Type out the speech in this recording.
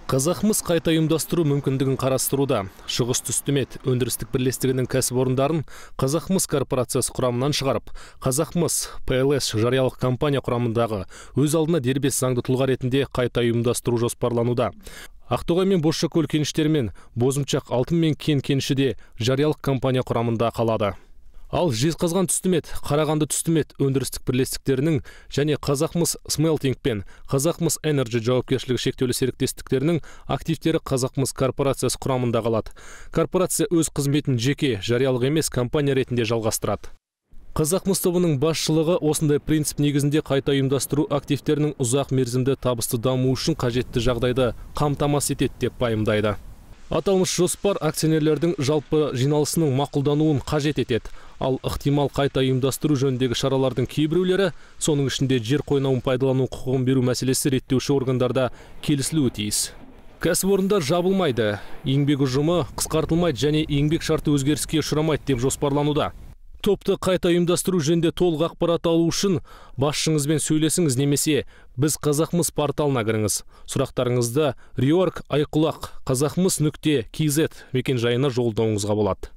Қазақмыс қайта ұйымдастыру мүмкіндігін қарастыруда. Шығыс Түстімет өндірістік бірлестігінің кәсіпорындарын Қазақмыс корпорациясы құрамынан шығарып, Қазақмыс ПЛС жариялық компания құрамындағы өз алдына дербес заңды тұлға ретінде қайта ұйымдастыру жоспарлануда. Ақтоғай мен Бозшакөл кеніштері мен Бозымчақ алтын мен кен кеніші де жариялық компания құрамында қалады. Ал Жезқазған Түстімет, Қарағанды Түстімет өндірістік бірлестіктерінің және Қазақмыс Smelting пен Қазақмыс Energy жауапкершілігі шектеулі серіктестіктерінің активтері Қазақмыс корпорациясы құрамында қалады. Корпорация өз қызметін жеке, жариялық емес компания ретінде жалғастырады. Қазақмыс тобының басшылығы осындай принцип негізінде қайта ұйымдастыру активтерінің ұзақ мерзімді табысты даму үшін қажетті жағдайды қамтамасыз етеді деп пайымдайды. Аталмыш жоспар акционерлердің жалпы жиналысының мақұлдануын қажет етеді. Ал ықтимал қайта ұйымдастыру жөніндегі шаралардың кейбіреулері, соның ішінде жер қойнауын пайдалану құқығын беру мәселесі реттеуші органдарда келісілуі тиіс. Кәсіпорындар жабылмайды, еңбек ұжымы қысқартылмайды және еңбек шарты өзгеріске ұшырамайды деп жоспарлануда. Топты қайта ұйымдастыру жөнінде толық ақпарат алу үшін басшыңызбен сөйлесіңіз немесе біз Қазақмыс порталына кіріңіз. Сұрақтарыңызды reorg@қазақмыс.kz мекенжайына жолдауыңызға болады.